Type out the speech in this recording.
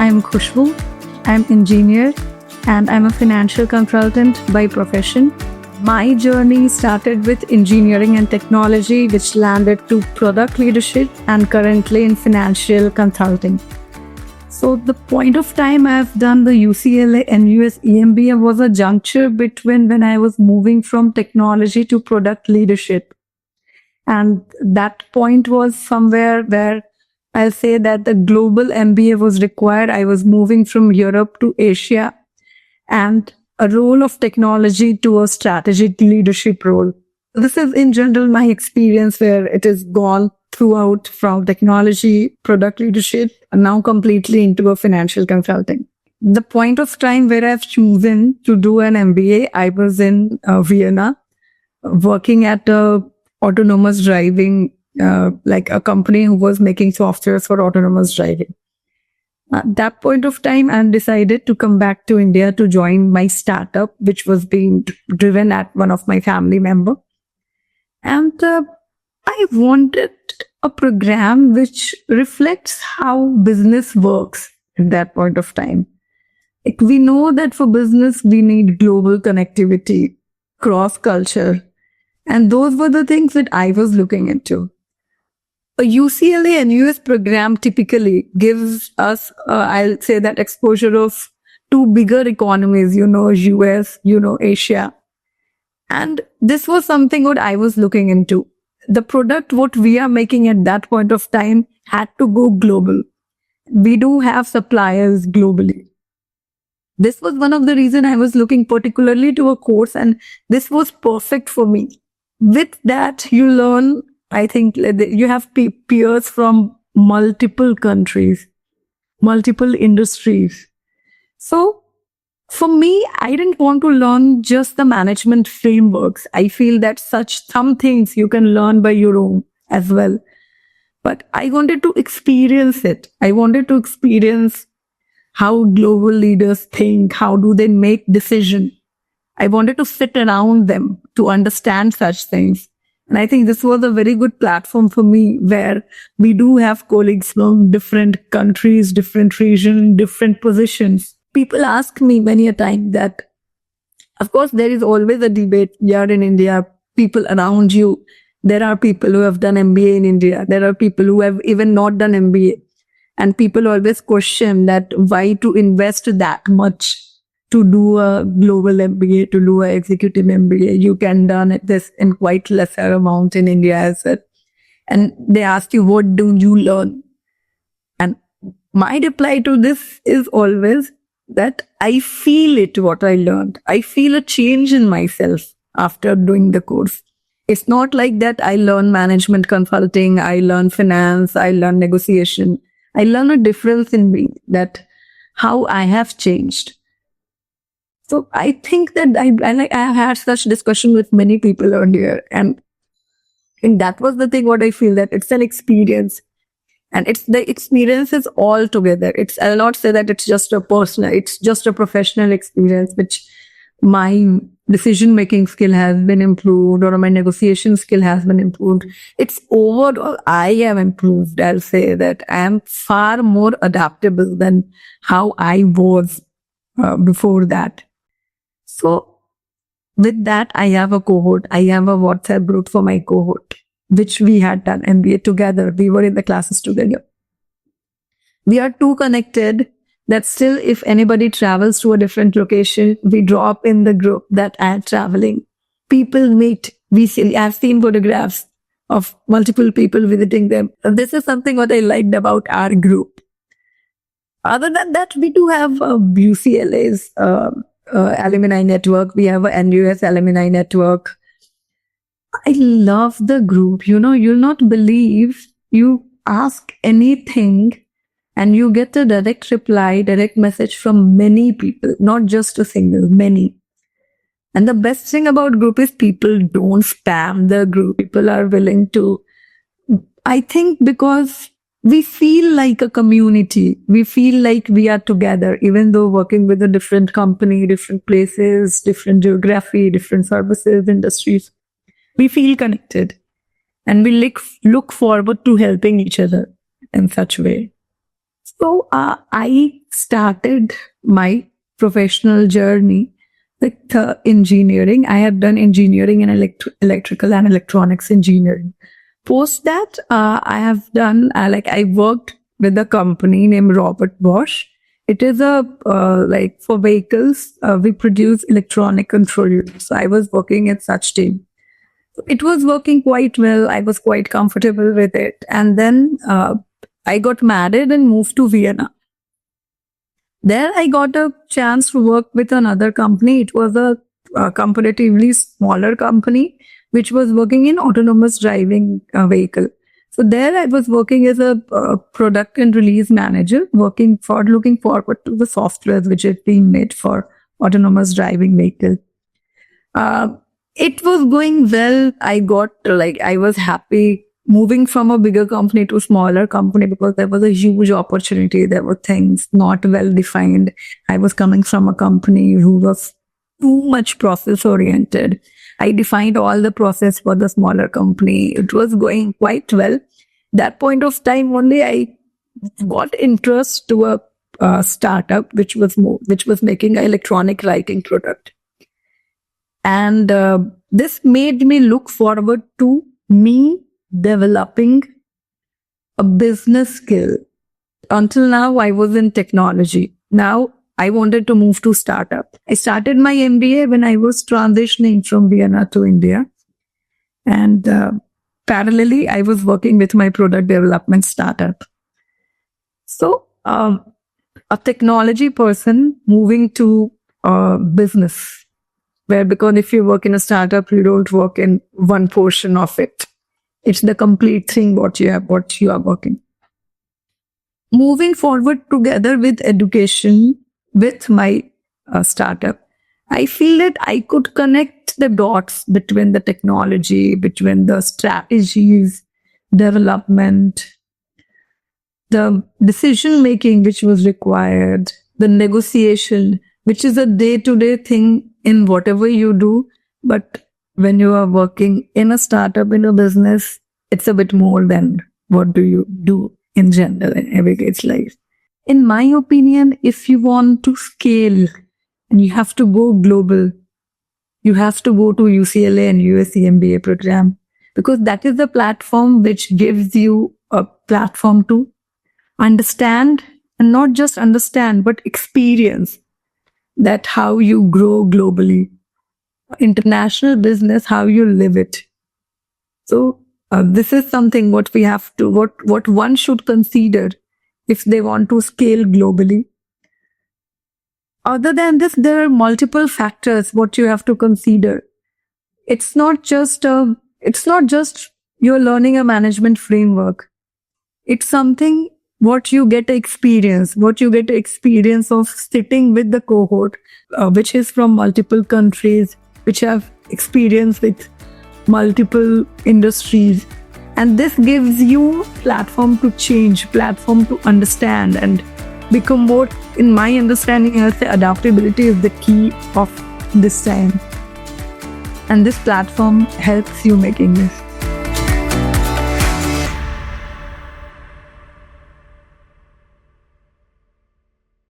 I'm Khushbu. I'm engineer and I'm a financial consultant by profession. My journey started with engineering and technology, which landed to product leadership and currently in financial consulting. So the point of time I've done the UCLA and US EMBA was a juncture between when I was moving from technology to product leadership. And that point was somewhere where I'll say that the global MBA was required. I was moving from Europe to Asia and a role of technology to a strategic leadership role. This is in general my experience where it has gone throughout from technology, product leadership, and now completely into a financial consulting. The point of time where I've chosen to do an MBA, I was in Vienna working at a autonomous driving, like a company who was making softwares for autonomous driving. At that point of time, I decided to come back to India to join my startup, which was being driven at one of my family member. And I wanted a program which reflects how business works at that point of time. Like we know that for business, we need global connectivity, cross culture. And those were the things that I was looking into. A UCLA and US program typically gives us, I'll say that exposure of two bigger economies, US, Asia. And this was something what I was looking into. The product, what we are making at that point of time had to go global. We do have suppliers globally. This was one of the reasons I was looking particularly to a course, and this was perfect for me. With that, you learn, I think you have peers from multiple countries, multiple industries. So for me, I didn't want to learn just the management frameworks. I feel that some things you can learn by your own as well. But I wanted to experience it. I wanted to experience how global leaders think, how do they make decisions. I wanted to sit around them to understand such things. And I think this was a very good platform for me where we do have colleagues from different countries, different regions, different positions. People ask me many a time that, of course, there is always a debate here in India, people around you. There are people who have done MBA in India. There are people who have even not done MBA. And people always question that why to invest that much to do a global MBA, to do an executive MBA. You can done this in quite lesser amount in India as well. And they ask you, what do you learn? And my reply to this is always that I feel it, what I learned. I feel a change in myself after doing the course. It's not like that I learn management consulting, I learn finance, I learn negotiation. I learn a difference in me, that how I have changed. So I think that I have had such discussion with many people earlier, and that was the thing what I feel, that it's an experience, and it's the experiences all together. I'll not say that it's just a personal, it's just a professional experience, which my decision-making skill has been improved or my negotiation skill has been improved. It's overall, I am improved. I'll say that I am far more adaptable than how I was before that. So with that, I have a cohort. I have a WhatsApp group for my cohort, which we had done MBA together. We were in the classes together. We are too connected that still if anybody travels to a different location, we drop in the group that I am traveling. People meet. I've seen photographs of multiple people visiting them. This is something what I liked about our group. Other than that, we do have UCLA's alumni network. We have a NUS alumni network. I love the group. You'll not believe, you ask anything and you get a direct reply, direct message from many people, not just a single, many. And the best thing about group is people don't spam the group. People are willing to, I think, because we feel like a community. We feel like we are together, even though working with a different company, different places, different geography, different services, industries. We feel connected and we look forward to helping each other in such a way. So I started my professional journey with engineering. I have done engineering and electrical and electronics engineering. Post that, I have done, I worked with a company named Robert Bosch. It is for vehicles, we produce electronic control units. So I was working at such team. It was working quite well. I was quite comfortable with it. And then I got married and moved to Vienna. There I got a chance to work with another company. It was a comparatively smaller company, which was working in autonomous driving vehicle. So there I was working as a product and release manager, looking forward to the software which is being made for autonomous driving vehicle. It was going well. I was happy moving from a bigger company to a smaller company because there was a huge opportunity. There were things not well defined. I was coming from a company who was too much process oriented. I defined all the process for the smaller company. It was going quite well. That point of time only I got interest to a startup which was making an electronic writing product. And this made me look forward to me developing a business skill. Until now, I was in technology. Now, I wanted to move to startup. I started my MBA when I was transitioning from Vienna to India. And parallelly, I was working with my product development startup. So, a technology person moving to business, where because if you work in a startup, you don't work in one portion of it. It's the complete thing what you are working. Moving forward together with education, with my startup, I feel that I could connect the dots between the technology, between the strategies, development, the decision making which was required, the negotiation, which is a day-to-day thing in whatever you do. But when you are working in a startup, in a business, it's a bit more than what do you do in general in everyday's life. In my opinion, if you want to scale and you have to go global, you have to go to UCLA and USC MBA program, because that is the platform which gives you a platform to understand, and not just understand, but experience that how you grow globally. International business, how you live it. So this is something what one should consider if they want to scale globally. Other than this, there are multiple factors what you have to consider. It's not just you're learning a management framework. It's something what you get experience of sitting with the cohort, which is from multiple countries, which have experience with multiple industries. And this gives you platform to change, platform to understand and become more, in my understanding, I say adaptability is the key of this time. And this platform helps you making this.